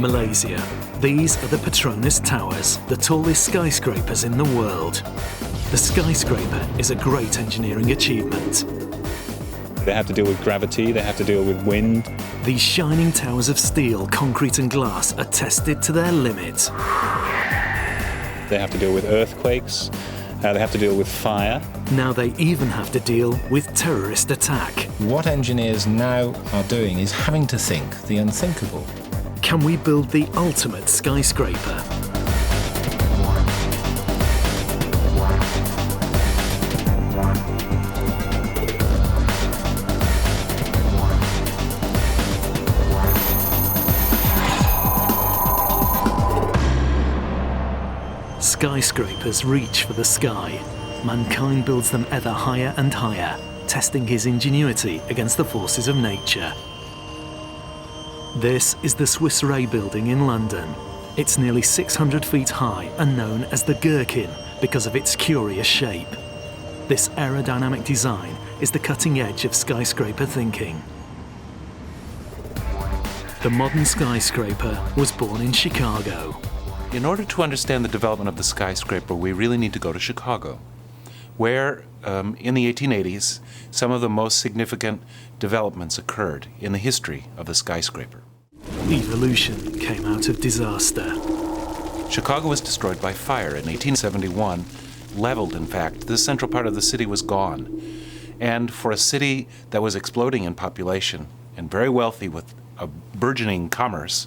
Malaysia. These are the Petronas Towers, the tallest skyscrapers in the world. The skyscraper is a great engineering achievement. They have to deal with gravity, they have to deal with wind. These shining towers of steel, concrete and glass are tested to their limit. They have to deal with earthquakes, they have to deal with fire. Now they even have to deal with terrorist attack. What engineers now are doing is having to think the unthinkable. Can we build the ultimate skyscraper? Skyscrapers reach for the sky. Mankind builds them ever higher and higher, testing his ingenuity against the forces of nature. This is the Swiss Re building in London. It's nearly 600 feet high and known as the Gherkin because of its curious shape. This aerodynamic design is the cutting edge of skyscraper thinking. The modern skyscraper was born in Chicago. In order to understand the development of the skyscraper, we really need to go to Chicago, where in the 1880s, some of the most significant developments occurred in the history of the skyscraper. Evolution came out of disaster. Chicago was destroyed by fire in 1871, leveled in fact. The central part of the city was gone. And for a city that was exploding in population and very wealthy with a burgeoning commerce,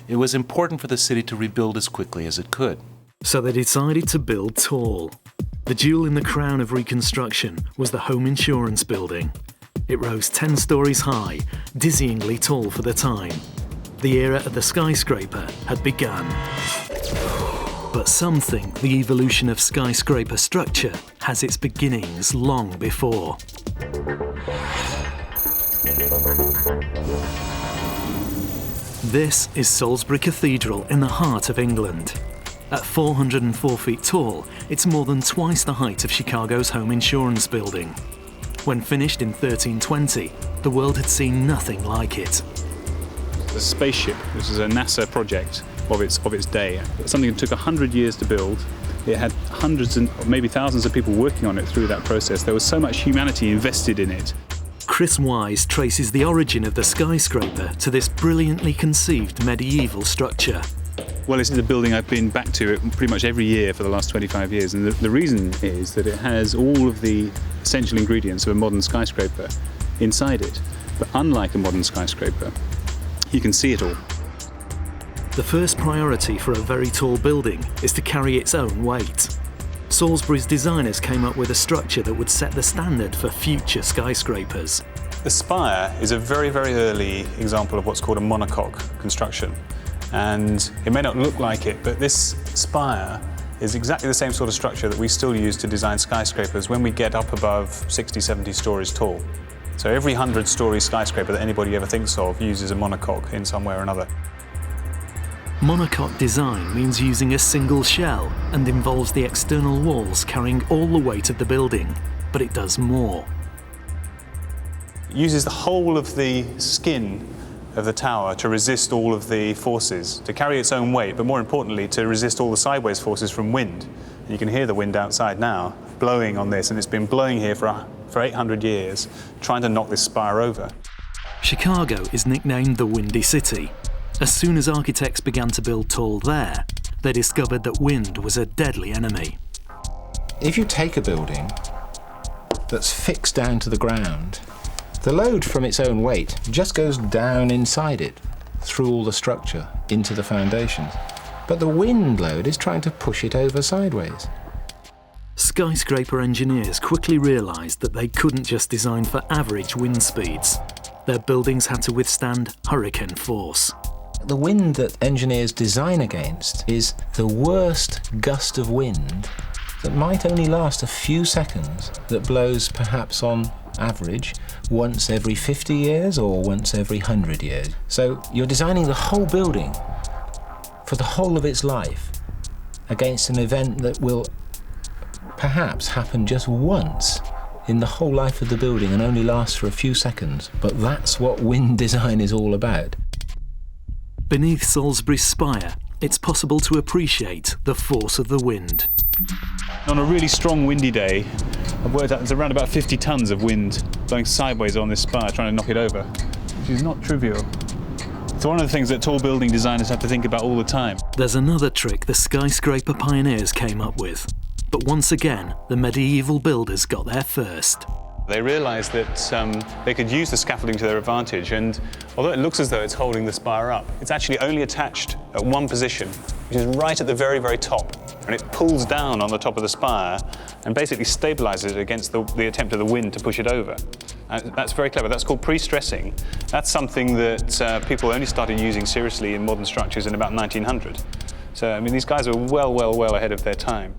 it was important for the city to rebuild as quickly as it could. So they decided to build tall. The jewel in the crown of reconstruction was the home insurance building. It rose 10 stories high, dizzyingly tall for the time. The era of the skyscraper had begun. But some think the evolution of skyscraper structure has its beginnings long before. This is Salisbury Cathedral in the heart of England. At 404 feet tall, it's more than twice the height of Chicago's home insurance building. When finished in 1320, the world had seen nothing like it. The spaceship, this is a NASA project of its day. Something that took 100 years to build. It had hundreds and maybe thousands of people working on it through that process. There was so much humanity invested in it. Chris Wise traces the origin of the skyscraper to this brilliantly conceived medieval structure. Well, this is a building I've been back to pretty much every year for the last 25 years, and the reason is that it has all of the essential ingredients of a modern skyscraper inside it. But unlike a modern skyscraper, you can see it all. The first priority for a very tall building is to carry its own weight. Salisbury's designers came up with a structure that would set the standard for future skyscrapers. The spire is a very, very early example of what's called a monocoque construction. And it may not look like it, but this spire is exactly the same sort of structure that we still use to design skyscrapers when we get up above 60, 70 stories tall. So every 100-story skyscraper that anybody ever thinks of uses a monocoque in some way or another. Monocoque design means using a single shell and involves the external walls carrying all the weight of the building, but it does more. It uses the whole of the skin of the tower to resist all of the forces, to carry its own weight, but more importantly to resist all the sideways forces from wind. And you can hear the wind outside now blowing on this, and it's been blowing here for 800 years, trying to knock this spire over. Chicago is nicknamed the Windy City. As soon as architects began to build tall there, they discovered that wind was a deadly enemy. If you take a building that's fixed down to the ground, the load from its own weight just goes down inside it, through all the structure, into the foundations. But the wind load is trying to push it over sideways. Skyscraper engineers quickly realised that they couldn't just design for average wind speeds. Their buildings had to withstand hurricane force. The wind that engineers design against is the worst gust of wind that might only last a few seconds, that blows perhaps on average once every 50 years or once every 100 years. So you're designing the whole building for the whole of its life against an event that will perhaps happen just once in the whole life of the building and only lasts for a few seconds. But that's what wind design is all about. Beneath Salisbury's spire, it's possible to appreciate the force of the wind. On a really strong windy day, I've worked out there's around about 50 tons of wind blowing sideways on this spire, trying to knock it over, which is not trivial. It's one of the things that tall building designers have to think about all the time. There's another trick the skyscraper pioneers came up with. But once again, the medieval builders got there first. They realised that they could use the scaffolding to their advantage, and although it looks as though it's holding the spire up, it's actually only attached at one position, which is right at the very, very top. And it pulls down on the top of the spire and basically stabilises it against the attempt of the wind to push it over. That's very clever. That's called pre-stressing. That's something that people only started using seriously in modern structures in about 1900. So, I mean, these guys are well ahead of their time.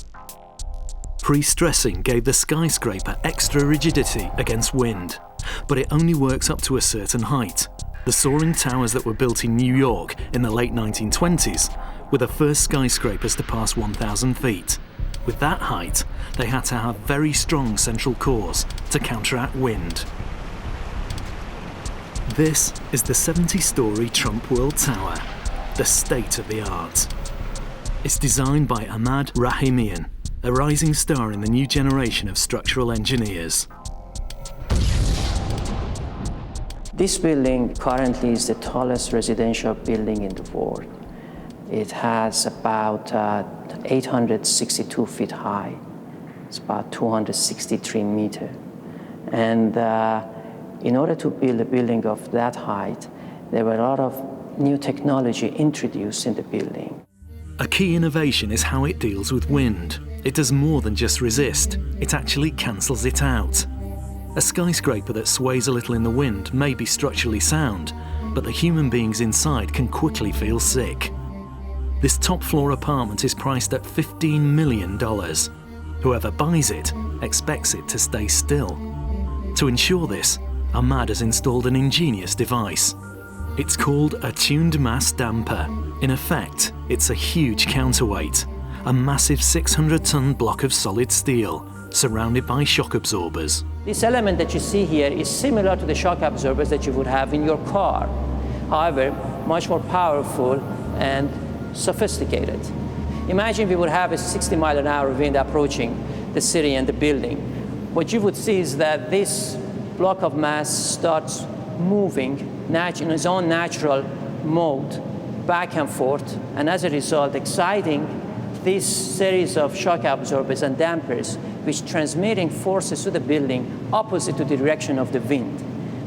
Pre-stressing gave the skyscraper extra rigidity against wind, but it only works up to a certain height. The soaring towers that were built in New York in the late 1920s were the first skyscrapers to pass 1,000 feet. With that height, they had to have very strong central cores to counteract wind. This is the 70-storey Trump World Tower, the state of the art. It's designed by Ahmad Rahimian, a rising star in the new generation of structural engineers. This building currently is the tallest residential building in the world. It has about 862 feet high. It's about 263 meters. And in order to build a building of that height, there were a lot of new technology introduced in the building. A key innovation is how it deals with wind. It does more than just resist, it actually cancels it out. A skyscraper that sways a little in the wind may be structurally sound, but the human beings inside can quickly feel sick. This top-floor apartment is priced at $15 million. Whoever buys it expects it to stay still. To ensure this, Ahmad has installed an ingenious device. It's called a tuned mass damper. In effect, it's a huge counterweight, a massive 600-ton block of solid steel, surrounded by shock absorbers. This element that you see here is similar to the shock absorbers that you would have in your car. However, much more powerful and sophisticated. Imagine we would have a 60-mile-an-hour wind approaching the city and the building. What you would see is that this block of mass starts moving in its own natural mode, back and forth, and as a result, exciting this series of shock absorbers and dampers, which transmitting forces to the building opposite to the direction of the wind.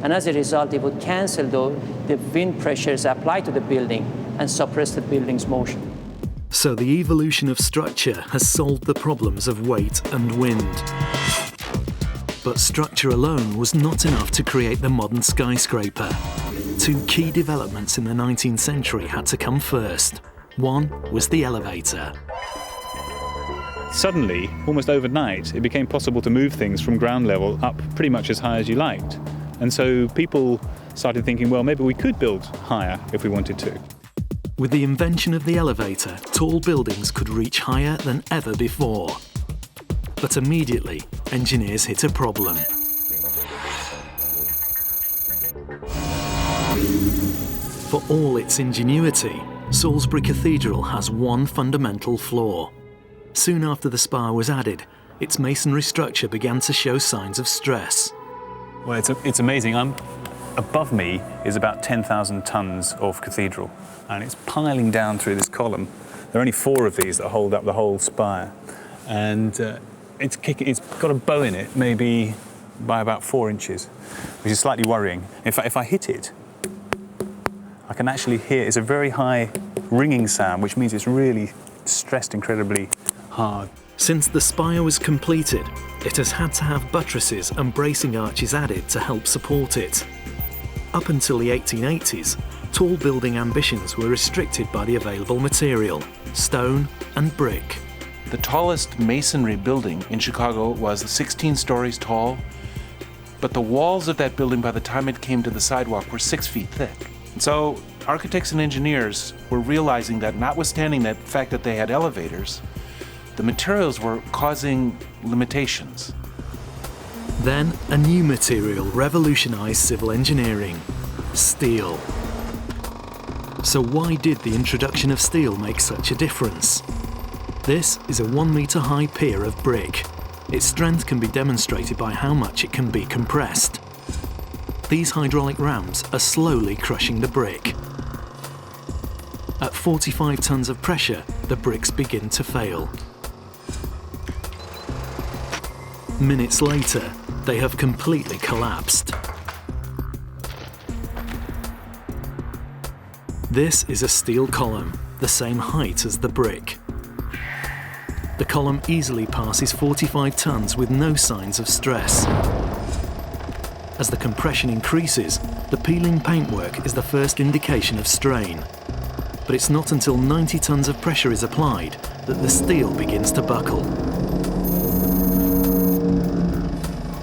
And as a result, it would cancel the wind pressures applied to the building and suppress the building's motion. So the evolution of structure has solved the problems of weight and wind. But structure alone was not enough to create the modern skyscraper. Two key developments in the 19th century had to come first. One was the elevator. Suddenly, almost overnight, it became possible to move things from ground level up pretty much as high as you liked. And so people started thinking, well, maybe we could build higher if we wanted to. With the invention of the elevator, tall buildings could reach higher than ever before. But immediately, engineers hit a problem. For all its ingenuity, Salisbury Cathedral has one fundamental flaw. Soon after the spire was added, its masonry structure began to show signs of stress. Well, it's amazing. Above me is about 10,000 tons of cathedral, and it's piling down through this column. There are only 4 of these that hold up the whole spire, and it's got a bow in it, maybe by about 4 inches, which is slightly worrying. In fact, if I hit it, I can actually hear it's a very high ringing sound, which means it's really stressed incredibly hard. Since the spire was completed, it has had to have buttresses and bracing arches added to help support it. Up until the 1880s, tall building ambitions were restricted by the available material, stone and brick. The tallest masonry building in Chicago was 16 stories tall, but the walls of that building by the time it came to the sidewalk were 6 feet thick. And so architects and engineers were realizing that, notwithstanding that fact that they had elevators, the materials were causing limitations. Then a new material revolutionized civil engineering: steel. So why did the introduction of steel make such a difference? This is a 1 metre high pier of brick. Its strength can be demonstrated by how much it can be compressed. These hydraulic rams are slowly crushing the brick. At 45 tons of pressure, the bricks begin to fail. Minutes later, they have completely collapsed. This is a steel column, the same height as the brick. The column easily passes 45 tons with no signs of stress. As the compression increases, the peeling paintwork is the first indication of strain. But it's not until 90 tons of pressure is applied that the steel begins to buckle.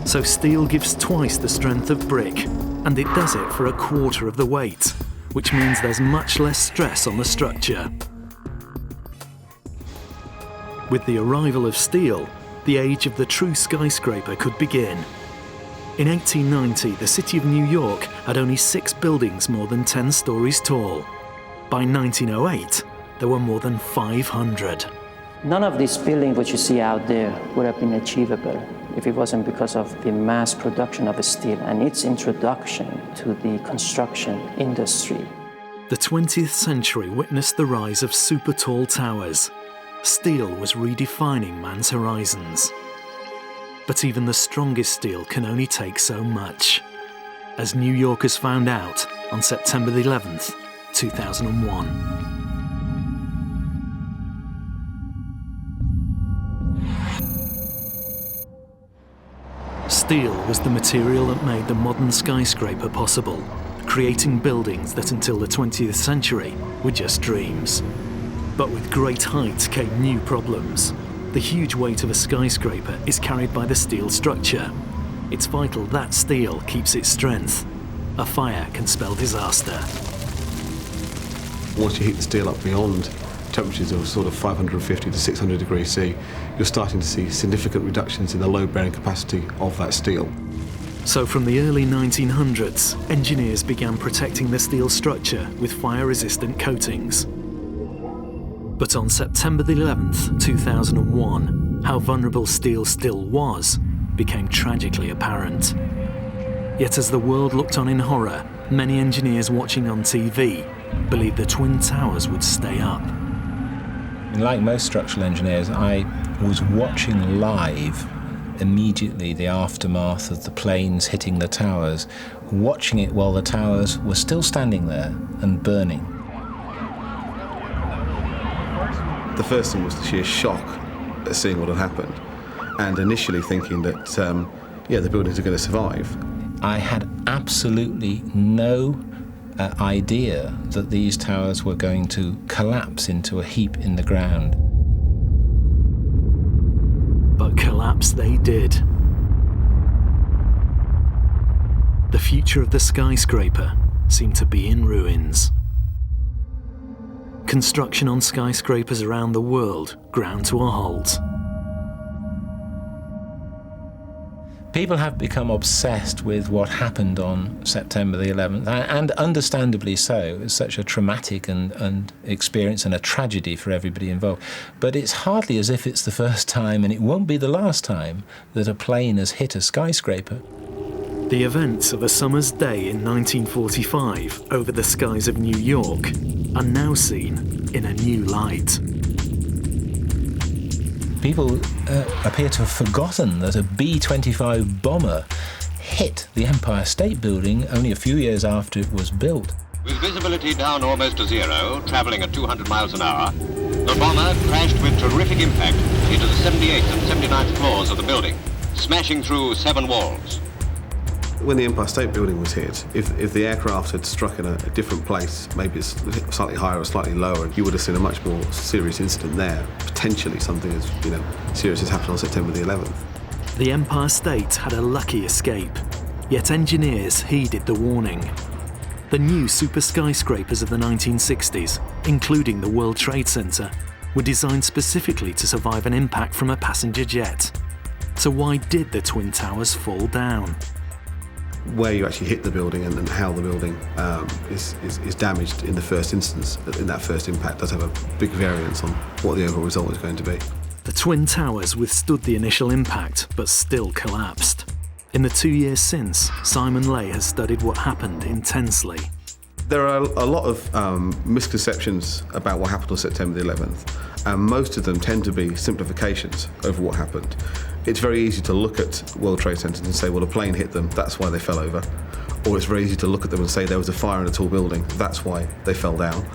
So steel gives twice the strength of brick, and it does it for a quarter of the weight, which means there's much less stress on the structure. With the arrival of steel, the age of the true skyscraper could begin. In 1890, the city of New York had only 6 buildings more than 10 stories tall. By 1908, there were more than 500. None of these buildings which you see out there would have been achievable if it wasn't because of the mass production of steel and its introduction to the construction industry. The 20th century witnessed the rise of super tall towers. Steel was redefining man's horizons. But even the strongest steel can only take so much, as New Yorkers found out on September the 11th, 2001. Steel was the material that made the modern skyscraper possible, creating buildings that until the 20th century were just dreams. But with great height came new problems. The huge weight of a skyscraper is carried by the steel structure. It's vital that steel keeps its strength. A fire can spell disaster. Once you heat the steel up beyond temperatures of sort of 550 to 600 degrees C, you're starting to see significant reductions in the load-bearing capacity of that steel. So from the early 1900s, engineers began protecting the steel structure with fire-resistant coatings. But on September the 11th, 2001, how vulnerable steel still was became tragically apparent. Yet as the world looked on in horror, many engineers watching on TV believed the Twin Towers would stay up. Like most structural engineers, I was watching live immediately the aftermath of the planes hitting the towers, watching it while the towers were still standing there and burning. The first thing was the sheer shock at seeing what had happened, and initially thinking that, the buildings are going to survive. I had absolutely no idea that these towers were going to collapse into a heap in the ground. But collapse they did. The future of the skyscraper seemed to be in ruins. Construction on skyscrapers around the world ground to a halt. People have become obsessed with what happened on September the 11th, and understandably so. It was such a traumatic and experience and a tragedy for everybody involved. But it's hardly as if it's the first time, and it won't be the last time, that a plane has hit a skyscraper. The events of a summer's day in 1945 over the skies of New York are now seen in a new light. People appear to have forgotten that a B-25 bomber hit the Empire State Building only a few years after it was built. With visibility down almost to zero, traveling at 200 miles an hour, the bomber crashed with terrific impact into the 78th and 79th floors of the building, smashing through 7 walls. When the Empire State Building was hit, if the aircraft had struck in a different place, maybe it's slightly higher or slightly lower, you would have seen a much more serious incident there. Potentially something as serious as happened on September the 11th. The Empire State had a lucky escape, yet engineers heeded the warning. The new super skyscrapers of the 1960s, including the World Trade Center, were designed specifically to survive an impact from a passenger jet. So why did the Twin Towers fall down? where you actually hit the building and how the building is damaged in the first instance, in that first impact, does have a big variance on what the overall result is going to be. The Twin Towers withstood the initial impact, but still collapsed. In the 2 years since, Simon Lay has studied what happened intensely. There are a lot of misconceptions about what happened on September the 11th, and most of them tend to be simplifications over what happened. It's very easy to look at World Trade Centers and say, well, a plane hit them, that's why they fell over. Or it's very easy to look at them and say there was a fire in a tall building, that's why they fell down.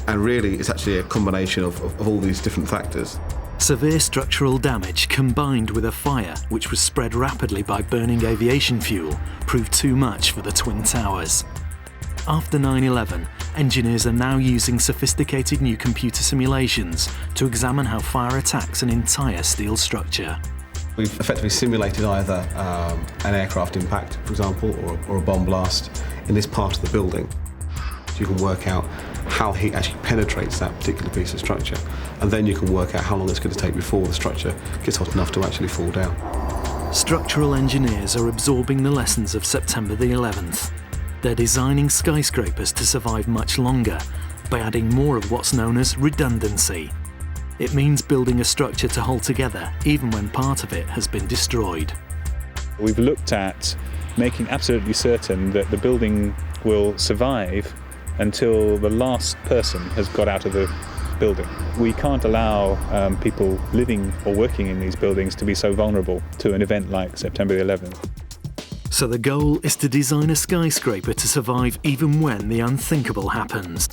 And really, it's actually a combination of all these different factors. Severe structural damage combined with a fire which was spread rapidly by burning aviation fuel proved too much for the Twin Towers. After 9/11, engineers are now using sophisticated new computer simulations to examine how fire attacks an entire steel structure. We've effectively simulated either an aircraft impact, for example, or a bomb blast in this part of the building. So you can work out how heat actually penetrates that particular piece of structure, and then you can work out how long it's going to take before the structure gets hot enough to actually fall down. Structural engineers are absorbing the lessons of September the 11th. They're designing skyscrapers to survive much longer by adding more of what's known as redundancy. It means building a structure to hold together even when part of it has been destroyed. We've looked at making absolutely certain that the building will survive until the last person has got out of the building. We can't allow people living or working in these buildings to be so vulnerable to an event like September the 11th. So the goal is to design a skyscraper to survive even when the unthinkable happens.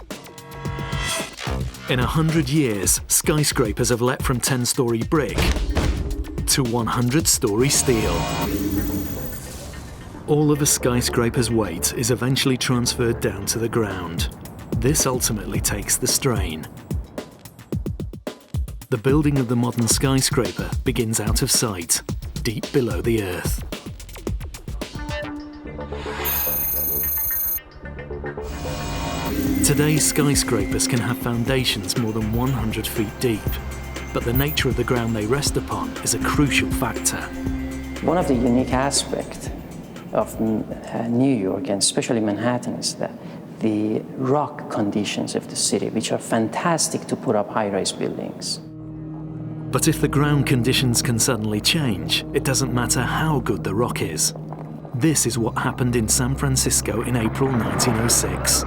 In 100 years, skyscrapers have leapt from 10-storey brick to 100-storey steel. All of a skyscraper's weight is eventually transferred down to the ground. This ultimately takes the strain. The building of the modern skyscraper begins out of sight, deep below the earth. Today's skyscrapers can have foundations more than 100 feet deep, but the nature of the ground they rest upon is a crucial factor. One of the unique aspects of New York, and especially Manhattan, is that the rock conditions of the city, which are fantastic to put up high-rise buildings. But if the ground conditions can suddenly change, it doesn't matter how good the rock is. This is what happened in San Francisco in April 1906.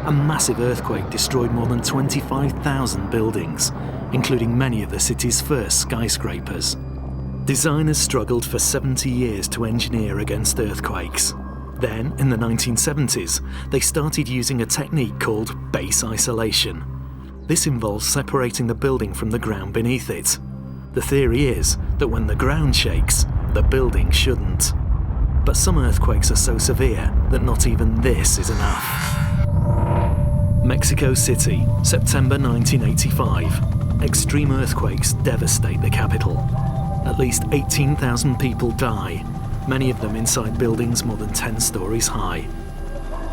A massive earthquake destroyed more than 25,000 buildings, including many of the city's first skyscrapers. Designers struggled for 70 years to engineer against earthquakes. Then, in the 1970s, they started using a technique called base isolation. This involves separating the building from the ground beneath it. The theory is that when the ground shakes, the building shouldn't. But some earthquakes are so severe that not even this is enough. Mexico City, September 1985. Extreme earthquakes devastate the capital. At least 18,000 people die, many of them inside buildings more than 10 stories high.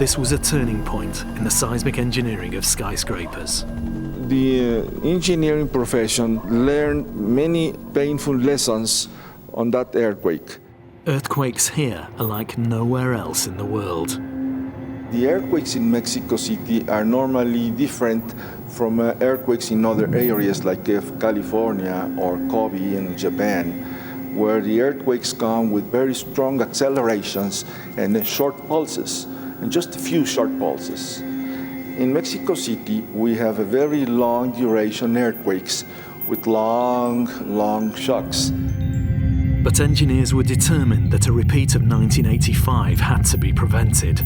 This was a turning point in the seismic engineering of skyscrapers. The engineering profession learned many painful lessons on that earthquake. Earthquakes here are like nowhere else in the world. The earthquakes in Mexico City are normally different from earthquakes in other areas like California or Kobe in Japan, where the earthquakes come with very strong accelerations and short pulses, and just a few short pulses. In Mexico City, we have a very long duration earthquakes with long shocks. But engineers were determined that a repeat of 1985 had to be prevented.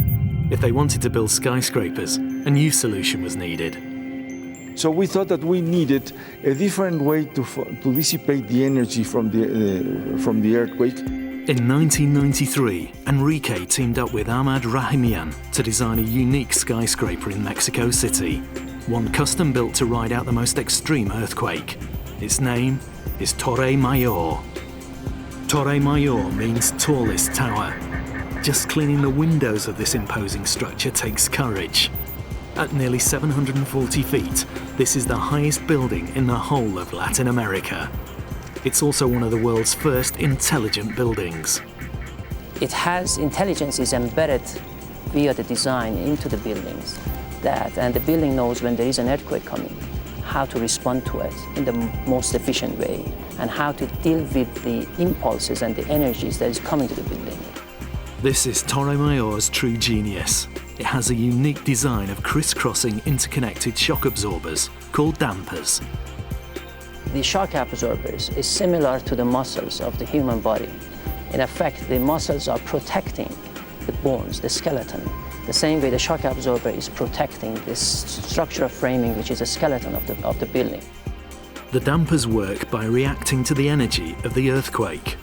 If they wanted to build skyscrapers, a new solution was needed. So we thought that we needed a different way to dissipate the energy from the earthquake. In 1993, Enrique teamed up with Ahmad Rahimian to design a unique skyscraper in Mexico City, one custom built to ride out the most extreme earthquake. Its name is Torre Mayor. Torre Mayor means tallest tower. Just cleaning the windows of this imposing structure takes courage. At nearly 740 feet, this is the highest building in the whole of Latin America. It's also one of the world's first intelligent buildings. It has intelligence is embedded via the design into the buildings, and the building knows when there is an earthquake coming, how to respond to it in the most efficient way, and how to deal with the impulses and the energies that is coming to the building. This is Torre Mayor's true genius. It has a unique design of crisscrossing interconnected shock absorbers called dampers. The shock absorbers is similar to the muscles of the human body. In effect, the muscles are protecting the bones, the skeleton, the same way the shock absorber is protecting this structural framing, which is a skeleton of the building. The dampers work by reacting to the energy of the earthquake.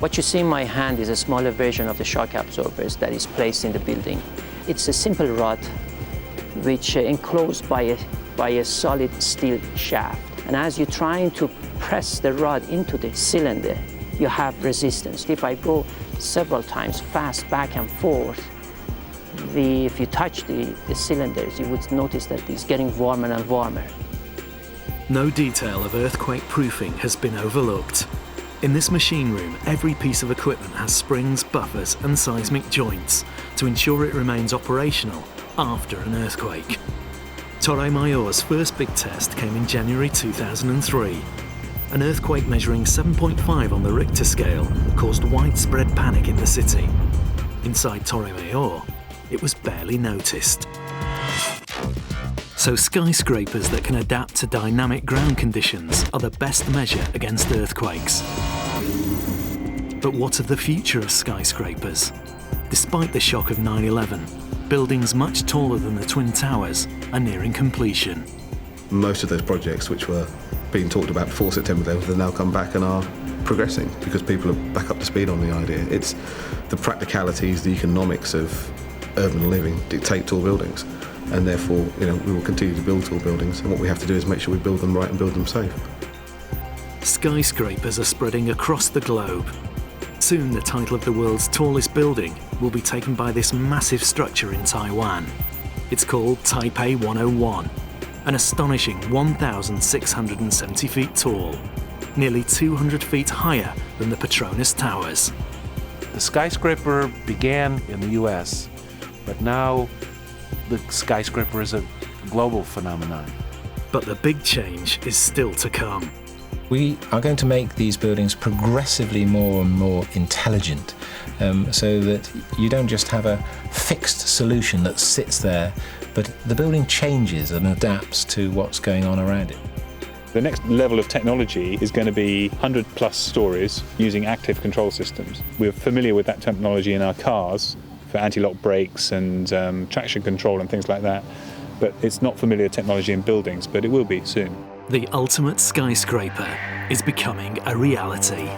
What you see in my hand is a smaller version of the shock absorbers that is placed in the building. It's a simple rod which enclosed by a solid steel shaft. And as you're trying to press the rod into the cylinder, you have resistance. If I go several times fast back and forth, if you touch the cylinders, you would notice that it's getting warmer and warmer. No detail of earthquake proofing has been overlooked. In this machine room, every piece of equipment has springs, buffers and seismic joints to ensure it remains operational after an earthquake. Torre Mayor's first big test came in January 2003. An earthquake measuring 7.5 on the Richter scale caused widespread panic in the city. Inside Torre Mayor, it was barely noticed. So skyscrapers that can adapt to dynamic ground conditions are the best measure against earthquakes. But what of the future of skyscrapers? Despite the shock of 9/11, buildings much taller than the Twin Towers are nearing completion. Most of those projects which were being talked about before September 11th have now come back and are progressing because people are back up to speed on the idea. It's the practicalities, the economics of urban living dictate tall buildings, and therefore, we will continue to build tall buildings, and what we have to do is make sure we build them right and build them safe. Skyscrapers are spreading across the globe. Soon the title of the world's tallest building will be taken by this massive structure in Taiwan. It's called Taipei 101, an astonishing 1,670 feet tall, nearly 200 feet higher than the Petronas Towers. The skyscraper began in the US, but now the skyscraper is a global phenomenon. But the big change is still to come. We are going to make these buildings progressively more and more intelligent, so that you don't just have a fixed solution that sits there, but the building changes and adapts to what's going on around it. The next level of technology is going to be 100 plus stories using active control systems. We're familiar with that technology in our cars for anti-lock brakes and traction control and things like that, but it's not familiar technology in buildings, but it will be soon. The ultimate skyscraper is becoming a reality.